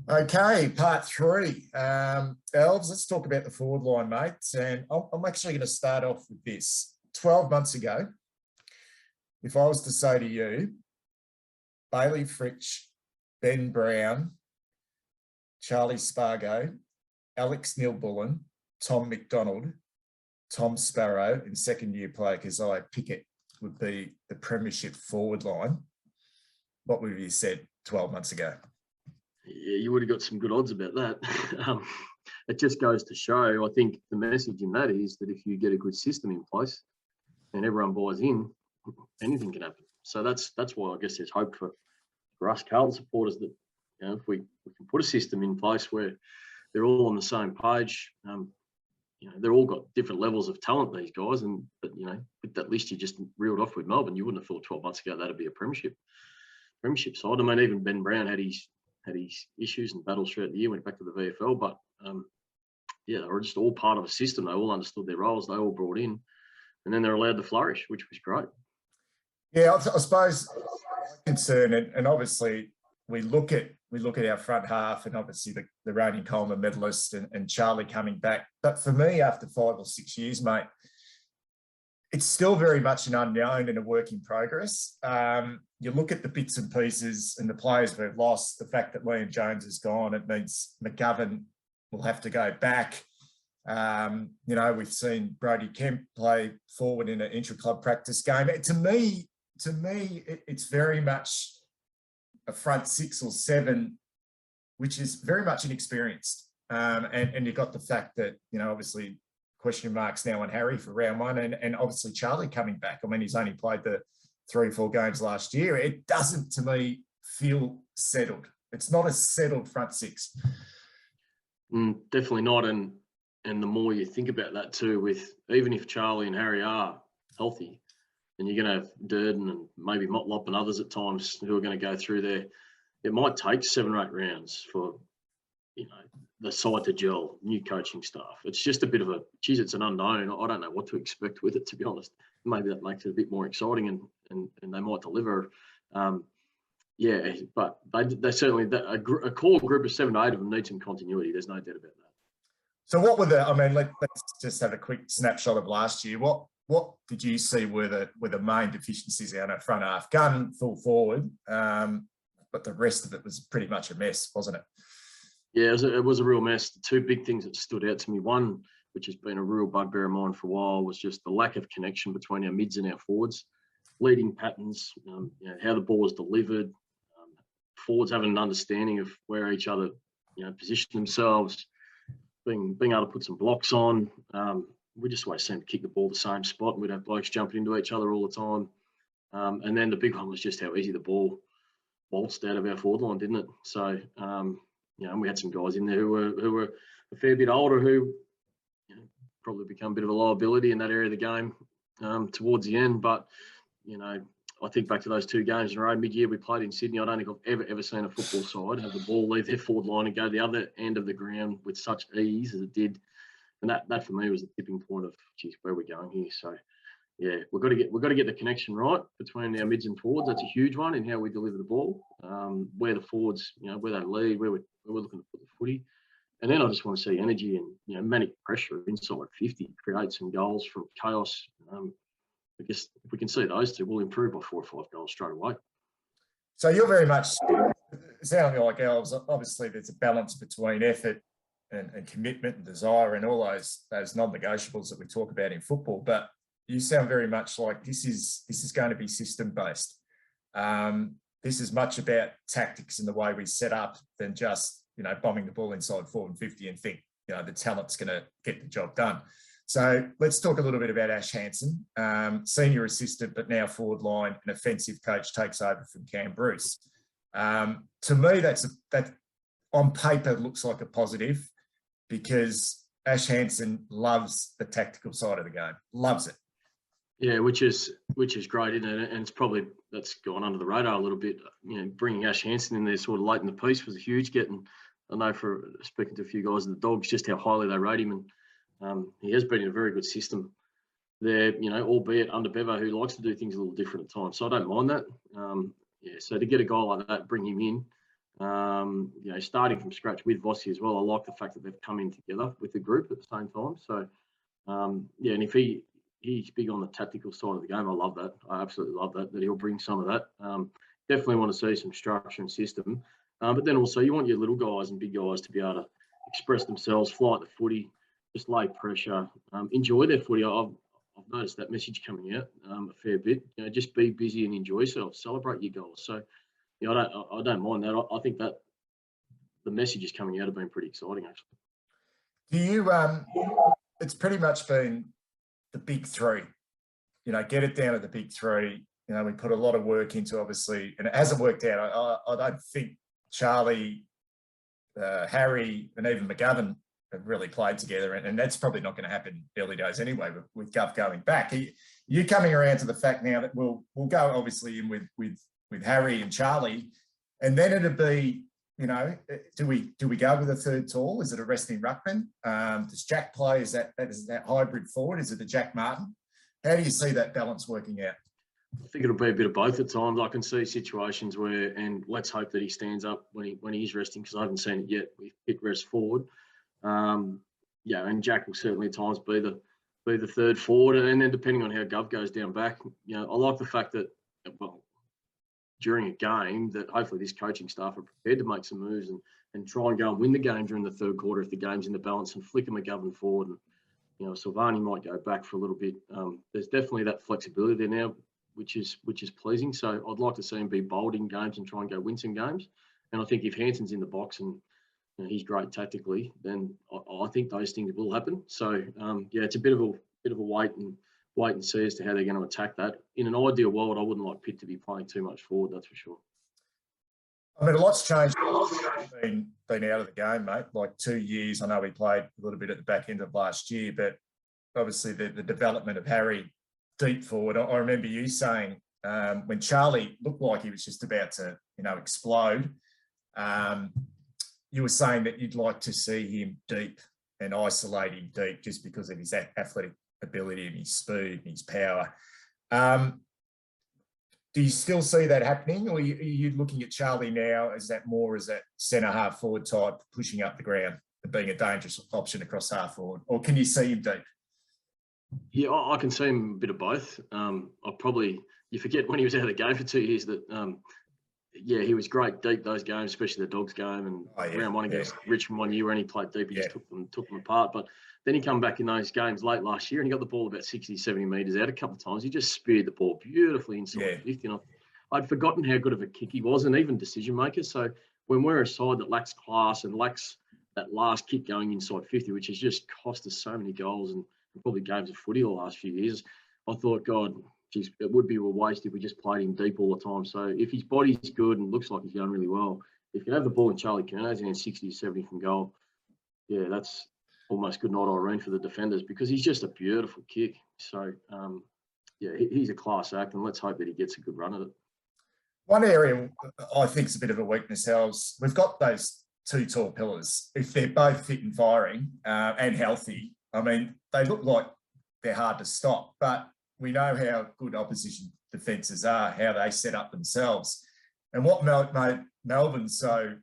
Okay, part three. Elves, let's talk about the forward line, mate. And I'm actually going to start off with this. 12 months ago, if I was to say to you, Bailey Fritsch, Ben Brown, Charlie Spargo, Alex Neil-Bullen, Tom McDonald, Tom Sparrow, and second-year player Keziah Pickett would be the premiership forward line, what would you said 12 months ago? Yeah, you would have got some good odds about that. It just goes to show, I think the message in that is that if you get a good system in place and everyone buys in, anything can happen. So that's why I guess there's hope for us Carlton supporters that, you know, if we can put a system in place where they're all on the same page, you know, they're all got different levels of talent, these guys, but you know, with that list you just reeled off with Melbourne, you wouldn't have thought 12 months ago that'd be a premiership side. I mean, even Ben Brown had his issues and battles throughout the year, went back to the VFL, but yeah, they were just all part of a system. They all understood their roles, they all brought in, and then they're allowed to flourish, which was great. Yeah, I suppose concern, and obviously we look at our front half, and obviously the reigning Coleman medalist and Charlie coming back. But for me, after 5 or 6 years, mate, it's still very much an unknown and a work in progress. You look at the bits and pieces and the players we've lost, the fact that Liam Jones is gone, it means McGovern will have to go back. You know, we've seen Brody Kemp play forward in an intra-club practice game. To me, it's very much a front 6 or 7, which is very much inexperienced. And you've got the fact that, you know, obviously question marks now on Harry for round 1, and obviously Charlie coming back. I mean, he's only played the 3 or 4 games last year. It doesn't, to me, feel settled. It's not a settled front 6. Definitely not. And the more you think about that too, with even if Charlie and Harry are healthy, and you're going to have Durden and maybe Motlop and others at times who are going to go through there, it might take 7 or 8 rounds for, you know, the side to gel, new coaching staff. It's just a bit of geez, it's an unknown. I don't know what to expect with it, to be honest. Maybe that makes it a bit more exciting, and they might deliver. Yeah, but they certainly, a core group of 7 to 8 of them need some continuity. There's no doubt about that. So what were let's just have a quick snapshot of last year. What did you see were the main deficiencies out at front half? Gunn full forward, but the rest of it was pretty much a mess, wasn't it? Yeah, it was a real mess. The 2 big things that stood out to me, one, which has been a real bugbear of mine for a while, was just the lack of connection between our mids and our forwards, leading patterns, you know, how the ball was delivered, forwards having an understanding of where each other, you know, position themselves, being able to put some blocks on. We just always seemed to kick the ball the same spot, and we'd have blokes jumping into each other all the time. And then the big one was just how easy the ball waltzed out of our forward line, didn't it? So, you know, and we had some guys in there who were a fair bit older, who, you know, probably become a bit of a liability in that area of the game towards the end. But, you know, I think back to those 2 games in a row mid-year we played in Sydney. I don't think I've ever seen a football side have the ball leave their forward line and go to the other end of the ground with such ease as it did. And that for me was the tipping point of, geez, where are we going here? So, yeah, we've got to get the connection right between our mids and forwards. That's a huge one in how we deliver the ball, where the forwards, you know, where they lead, where we're looking to put the footy. And then I just want to see energy and, you know, manic pressure inside 50, create some goals from chaos. I guess if we can see those 2, we'll improve by 4 or 5 goals straight away. So you're very much sounding like Elves. Obviously, there's a balance between effort and commitment and desire and all those non-negotiables that we talk about in football. But you sound very much like this is going to be system based. This is much about tactics and the way we set up than just, you know, bombing the ball inside 4 and 50 and think, you know, the talent's going to get the job done. So let's talk a little bit about Ash Hansen, senior assistant, but now forward line and offensive coach, takes over from Cam Bruce. To me, that on paper looks like a positive, because Ash Hansen loves the tactical side of the game, loves it. Yeah, which is great, isn't it? And it's probably, that's gone under the radar a little bit. You know, bringing Ash Hansen in there sort of late in the piece was a huge get. And I know, for speaking to a few guys in the Dogs, just how highly they rate him. And he has been in a very good system there, you know, albeit under Bevo, who likes to do things a little different at times. So I don't mind that. Yeah, so to get a guy like that, bring him in, You know, starting from scratch with Vossi as well. I like the fact that they've come in together with the group at the same time. So, yeah, and if he's big on the tactical side of the game, I love that. I absolutely love that he'll bring some of that. Definitely want to see some structure and system. But then also you want your little guys and big guys to be able to express themselves, fly at the footy, just lay pressure, enjoy their footy. I've noticed that message coming out a fair bit. You know, just be busy and enjoy yourself, celebrate your goals. So, you know, I don't mind that. I think that the messages coming out have been pretty exciting, actually. Do you? It's pretty much been the big three. You know, get it down to the big three. You know, we put a lot of work into, obviously, and it hasn't worked out. I don't think Charlie, Harry, and even McGovern have really played together, and that's probably not going to happen early days anyway. With Gov going back, you coming around to the fact now that we'll go obviously in with Harry and Charlie, and then it'll be, you know, do we go with a third tall? Is it a resting ruckman? Does Jack play? Is that hybrid forward? Is it the Jack Martin? How do you see that balance working out? I think it'll be a bit of both at times. I can see situations where, and let's hope that he stands up when he is resting, because I haven't seen it yet. We hit rest forward. Yeah, and Jack will certainly at times be the third forward, and then depending on how Gov goes down back, you know, I like the fact that, well, during a game, that hopefully this coaching staff are prepared to make some moves and try and go and win the game during the third quarter if the game's in the balance, and flick McGovern forward. And, you know, Silvani might go back for a little bit. There's definitely that flexibility there now, which is pleasing. So I'd like to see him be bold in games and try and go win some games. And I think if Hanson's in the box and, you know, he's great tactically, then I think those things will happen. So yeah, it's a bit of a wait and see as to how they're going to attack that. In an ideal world, I wouldn't like Pitt to be playing too much forward, that's for sure. I mean, a lot's changed. Been out of the game, mate. Like 2 years. I know we played a little bit at the back end of last year, but obviously the development of Harry deep forward. I remember you saying when Charlie looked like he was just about to, you know, explode, you were saying that you'd like to see him deep and isolate him deep just because of his athletic ability and his speed and his power. Do you still see that happening, or are you looking at Charlie now as that centre half forward type, pushing up the ground and being a dangerous option across half forward, or can you see him deep? Yeah, I can see him a bit of both. You forget when he was out of the game for 2 years that, yeah, he was great deep those games, especially the Dogs game and round one against Richmond 1 year when he played deep, he just took them apart. But then he come back in those games late last year and he got the ball about 60, 70 metres out a couple of times. He just speared the ball beautifully inside 50. And I'd forgotten how good of a kick he was, and even decision maker. So when we're a side that lacks class and lacks that last kick going inside 50, which has just cost us so many goals and probably games of footy the last few years, I thought, God, geez, it would be a waste if we just played him deep all the time. So if his body's good and looks like he's going really well, if you have the ball in Charlie Curnow's in 60 or 70 from goal, yeah, that's almost good night Irene for the defenders, because he's just a beautiful kick. So, yeah, he's a class act, and let's hope that he gets a good run at it. One area I think is a bit of a weakness, Hels, we've got those two tall pillars. If they're both fit and firing and healthy, I mean, they look like they're hard to stop, but we know how good opposition defences are, how they set up themselves. And what made Melbourne so,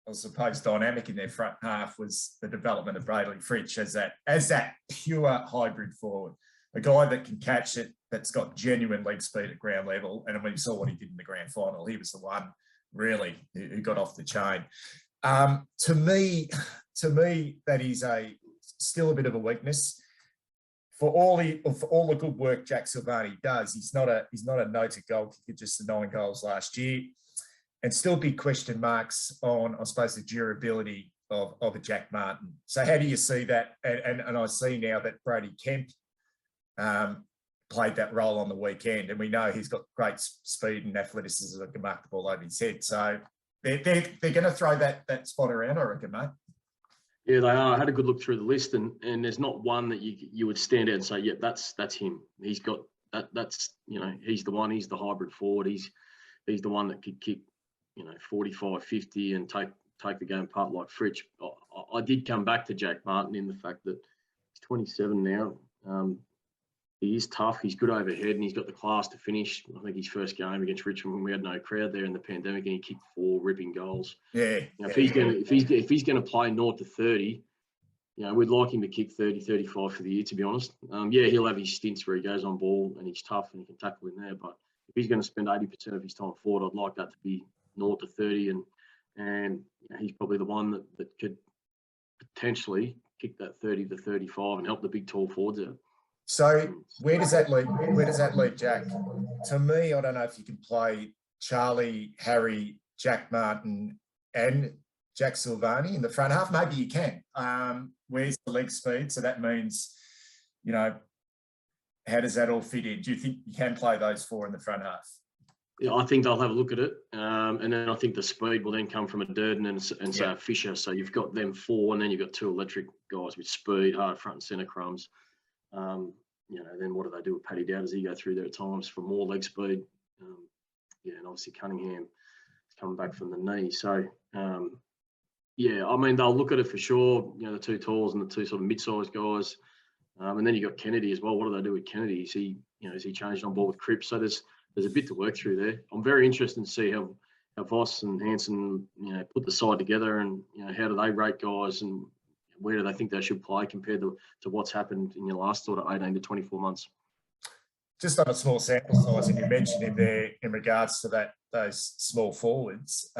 I suppose, dynamic in their front half was the development of Bradley Fritsch as that pure hybrid forward, a guy that can catch it, that's got genuine leg speed at ground level. And when you saw what he did in the grand final, he was the one really who got off the chain. To me, that is still a bit of a weakness. For all the good work Jack Silvani does, he's not a noted goal kicker, just the 9 goals last year, and still big question marks on, I suppose, the durability of a Jack Martin. So how do you see that? And I see now that Brady Kemp played that role on the weekend, and we know he's got great speed and athleticism that can mark the ball over his head. So they're going to throw that spot around, I reckon, mate. Yeah, they are. I had a good look through the list, and there's not one that you would stand out and say, yeah, that's him. He's got that. That's, you know, he's the one. He's the hybrid forward. He's the one that could kick, you know, 45, 50 and take the game apart like Fritsch. I did come back to Jack Martin in the fact that he's 27 now. he is tough. He's good overhead, and he's got the class to finish. I think his first game against Richmond, when we had no crowd there in the pandemic, and he kicked 4 ripping goals. Yeah. If he's gonna play 0 to 30, we'd like him to kick 30, 35 for the year, to be honest. He'll have his stints where he goes on ball and he's tough and he can tackle in there. But if he's going to spend 80% of his time forward, I'd like that to be 0 to 30, and he's probably the one that could potentially kick that 30 to 35 and help the big tall forwards out. So where does that lead? Where does that lead, Jack? To me, I don't know if you can play Charlie, Harry, Jack Martin, and Jack Silvani in the front half. Maybe you can. Where's the leg speed? So that means, how does that all fit in? Do you think you can play those 4 in the front half? Yeah, I think they'll have a look at it. And then I think the speed will then come from a Durden and say a Fisher. So you've got them 4, and then you've got 2 electric guys with speed, hard front and centre crumbs. Then what do they do with Paddy Dow? Does he go through there at times for more leg speed? And obviously Cunningham is coming back from the knee. So, they'll look at it for sure. The 2 talls and the 2 sort of mid-sized guys. And then you've got Kennedy as well. What do they do with Kennedy? Is he changed on board with Cripps? So there's a bit to work through there. I'm very interested to see how Voss and Hansen, put the side together, and how do they rate guys, and where do they think they should play compared to what's happened in your last sort of 18 to 24 months. Just on a small sample size, and you mentioned him there in regards to those small forwards,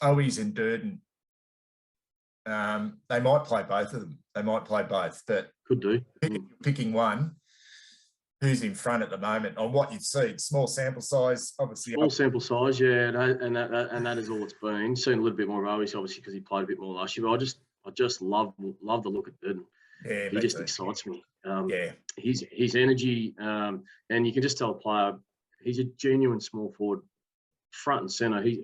Owies and Durden, they might play both of them. They might play both, but could do. Picking one, who's in front at the moment on what you've seen? Small sample size, obviously. Small sample size, yeah, and that is all it's been. Seen a little bit more of Owies, obviously, because he played a bit more last year. But I just love the look at Durden. Yeah, he just excites me. His energy, and you can just tell a player he's a genuine small forward, front and centre. He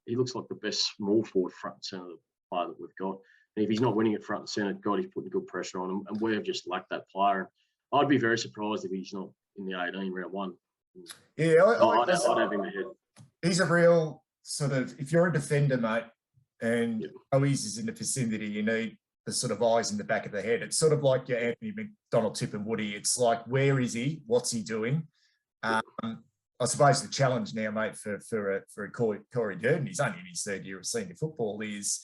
looks like the best small forward front and centre player that we've got. And if he's not winning at front and centre, God, he's putting good pressure on him, and we have just lacked that player. I'd be very surprised if he's not in the 18 round 1. Yeah, I'd have him ahead. He's a real sort of, if you're a defender, mate, and Owies is in the vicinity, you need the sort of eyes in the back of the head. It's sort of like your Anthony McDonald, Tip and Woody. It's like, where is he? What's he doing? I suppose the challenge now, mate, for Corey Durden, he's only in his 3rd year of senior football, is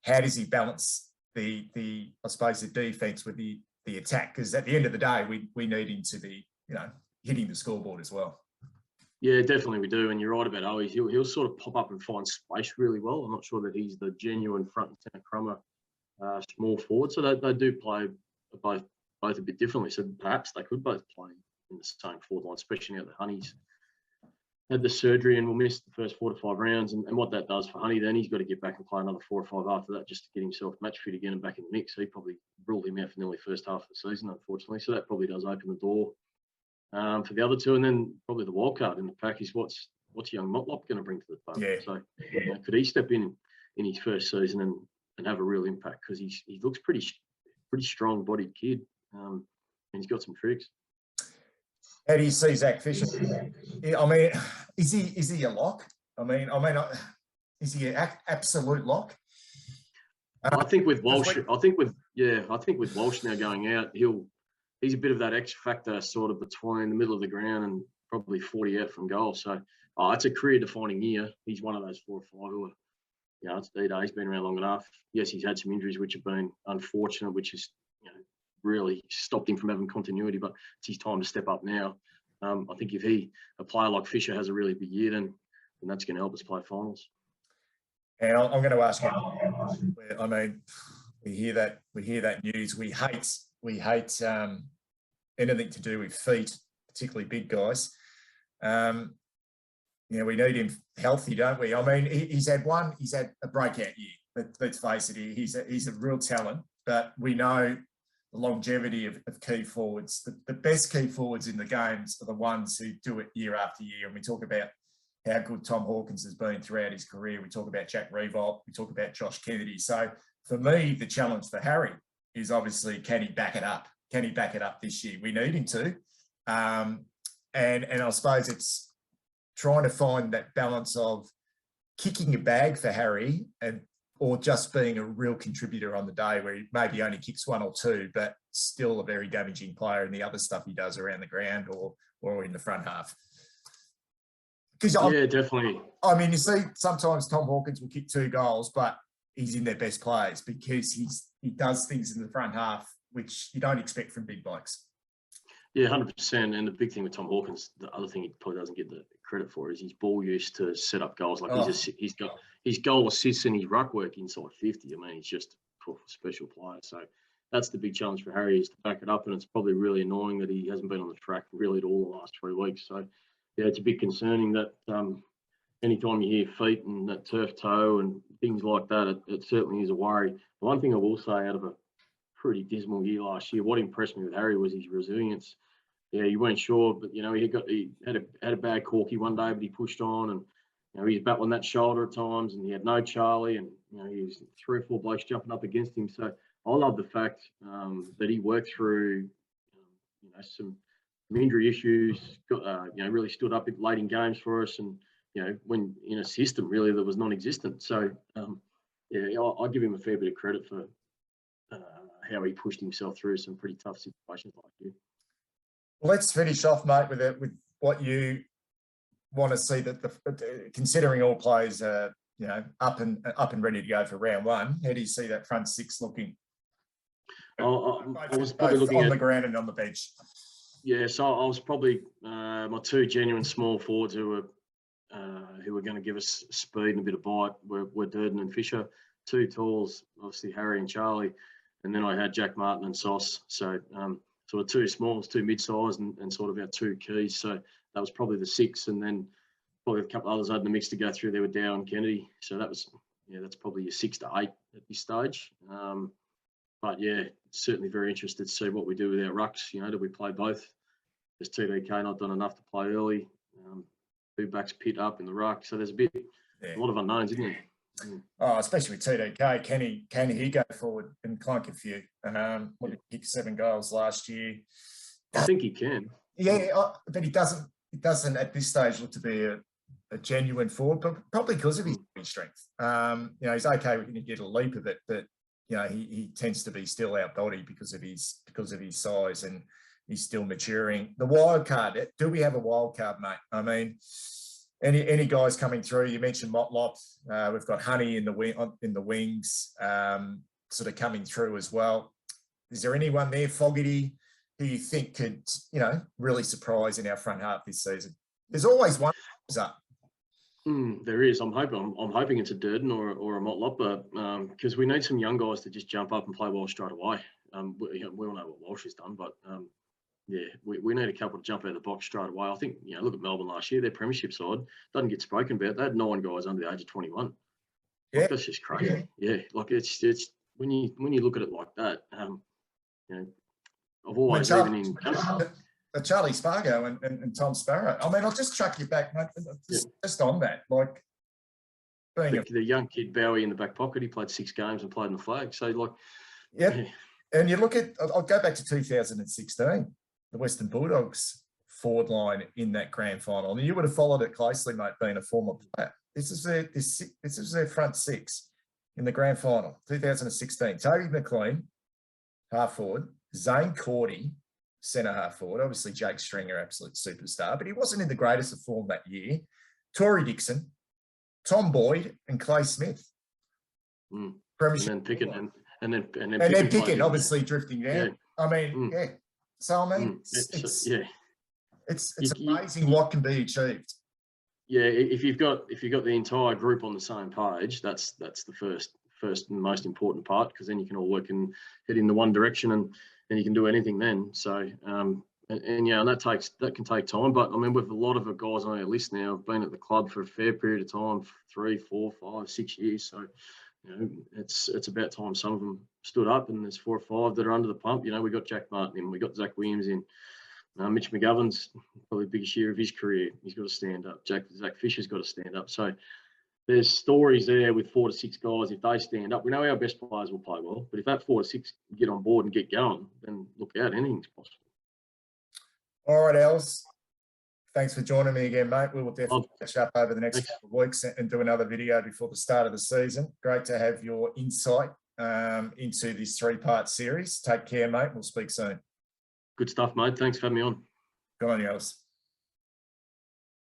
how does he balance the defence with the attack? Because at the end of the day, we need him to be, hitting the scoreboard as well. Yeah, definitely we do. And you're right about Owies. He'll sort of pop up and find space really well. I'm not sure that he's the genuine front and centre crummer small forward. So they do play both a bit differently. So perhaps they could both play in the same forward line, especially now that Honey's had the surgery and will miss the first 4 to 5 rounds. And what that does for Honey, then he's got to get back and play another 4 or 5 after that just to get himself match fit again and back in the mix. So he probably ruled him out for nearly first half of the season, unfortunately. So that probably does open the door for the other 2. And then probably the wild card in the pack is what's young Motlop going to bring to the table. Yeah. So could he step in his first season and have a real impact? Because he looks pretty strong-bodied kid, and he's got some tricks. How do you see Zach Fisher? I mean, is he a lock? Is he an absolute lock? I think with Walsh, now going out, he's a bit of that X factor sort of between the middle of the ground and probably 40 out from goal. So it's a career-defining year. He's one of those 4 or 5 who are, it's D-Day. He's been around long enough. Yes, he's had some injuries which have been unfortunate, which has, really stopped him from having continuity, but it's his time to step up now. I think if a player like Fisher has a really big year, then that's going to help us play finals. And I'm going to ask you, I mean, we hear that news. We hate anything to do with feet, particularly big guys. We need him healthy, don't we? I mean, he's had a breakout year. Let's face it, he's a real talent, but we know the longevity of key forwards. The best key forwards in the games are the ones who do it year after year. And we talk about how good Tom Hawkins has been throughout his career. We talk about Jack Revolt. We talk about Josh Kennedy. So for me, the challenge for Harry is obviously, can he back it up? Can he back it up this year? We need him to. And I suppose it's trying to find that balance of kicking a bag for Harry or just being a real contributor on the day where he maybe only kicks 1 or 2, but still a very damaging player in the other stuff he does around the ground or in the front half. Yeah, definitely. I mean, you see, sometimes Tom Hawkins will kick 2 goals, but he's in their best players because he does things in the front half which you don't expect from big blokes. Yeah, 100%. And the big thing with Tom Hawkins, the other thing he probably doesn't get the credit for is his ball use to set up goals. Like he's got his goal assists and his ruck work inside 50. I mean, he's just a special player. So that's the big challenge for Harry, is to back it up. And it's probably really annoying that he hasn't been on the track really at all the last 3 weeks. So yeah, it's a bit concerning that anytime you hear feet and that turf toe and things like that, it certainly is a worry. The one thing I will say, out of a pretty dismal year last year, what impressed me with Harry was his resilience. Yeah, you weren't sure, but he had a bad corky one day, but he pushed on, and he's battling that shoulder at times, and he had no Charlie, and he was 3 or 4 blokes jumping up against him. So I love the fact that he worked through some injury issues, really stood up late in games for us, and when in a system really that was non-existent. So I give him a fair bit of credit for how he pushed himself through some pretty tough situations like that. Let's finish off, mate, with what you want to see, that considering all players are up and ready to go for round 1. How do you see that front 6 looking? I was probably looking on the ground and on the bench. Yeah, so I was probably my 2 genuine small forwards who were going to give us speed and a bit of bite were Durden and Fisher. 2 talls, obviously Harry and Charlie, and then I had Jack Martin and Sauce. So sort of 2 smalls, 2 mid-size, and sort of our 2 keys. So that was probably the 6, and then probably a couple of others I had in the mix to go through there with Dow and Kennedy. So that's probably your 6 to 8 at this stage. But yeah, certainly very interested to see what we do with our rucks. Do we play both? Has TDK not done enough to play early? Who backs Pitt up in the ruck? So there's a lot of unknowns, isn't there? Oh, especially with TDK, can he go forward and clunk a few? What did he kick 7 goals last year? I think he can. Yeah, but he doesn't at this stage look to be a genuine forward, but probably because of his strength. He's okay when you get a leap of it, but he tends to be still out body because of his size, and he's still maturing. The wild card. Do we have a wild card, mate? I mean, any guys coming through? You mentioned Motlop. We've got Honey in the wings, sort of coming through as well. Is there anyone there, Fogarty, who you think could, really surprise in our front half this season? There's always one who's up. There is. I'm hoping it's a Durden or a Motlop, because we need some young guys to just jump up and play well straight away. We all know what Walsh has done, but we need a couple to jump out of the box straight away. I think, look at Melbourne last year, their premiership side doesn't get spoken about. They had 9 guys under the age of 21. Yeah, that's just crazy. Yeah, like it's when you look at it like that, I've always Charlie Spargo and Tom Sparrow. I mean, I'll just chuck you back, mate. Just on that, like being the young kid Bowie in the back pocket. He played 6 games and played in the flag. So and you look at, I'll go back to 2016, the Western Bulldogs forward line in that grand final, and you would have followed it closely, mate, being a former player. This is their front 6 in the grand final, 2016. Toby McLean, half forward, Zane Cordy, centre half forward. Obviously, Jake Stringer, absolute superstar, but he wasn't in the greatest of form that year. Tory Dixon, Tom Boyd, and Clay Smith. Premiership. And then Pickett, and then Pickett, obviously drifting down. Yeah. I mean, So I mean, it's amazing what can be achieved. Yeah, if you've got the entire group on the same page, that's the first and most important part, because then you can all work and head in the one direction, and you can do anything then. So and that can take time. But I mean, with a lot of the guys on our list now have been at the club for a fair period of time, 3, 4, 5, 6 years. So it's about time some of them stood up, and there's 4 or 5 that are under the pump. We got Jack Martin in, we got Zach Williams in. Mitch McGovern's probably the biggest year of his career. He's got to stand up. Zach Fisher's got to stand up. So there's stories there with 4 to 6 guys. If they stand up, we know our best players will play well. But if that 4 to 6 get on board and get going, then look out, anything's possible. All right, Els. Thanks for joining me again, mate. We will definitely catch up over the next couple of weeks and do another video before the start of the season. Great to have your insight into this 3-part series. Take care, mate. We'll speak soon. Good stuff, mate. Thanks for having me on. Good on you, Alice.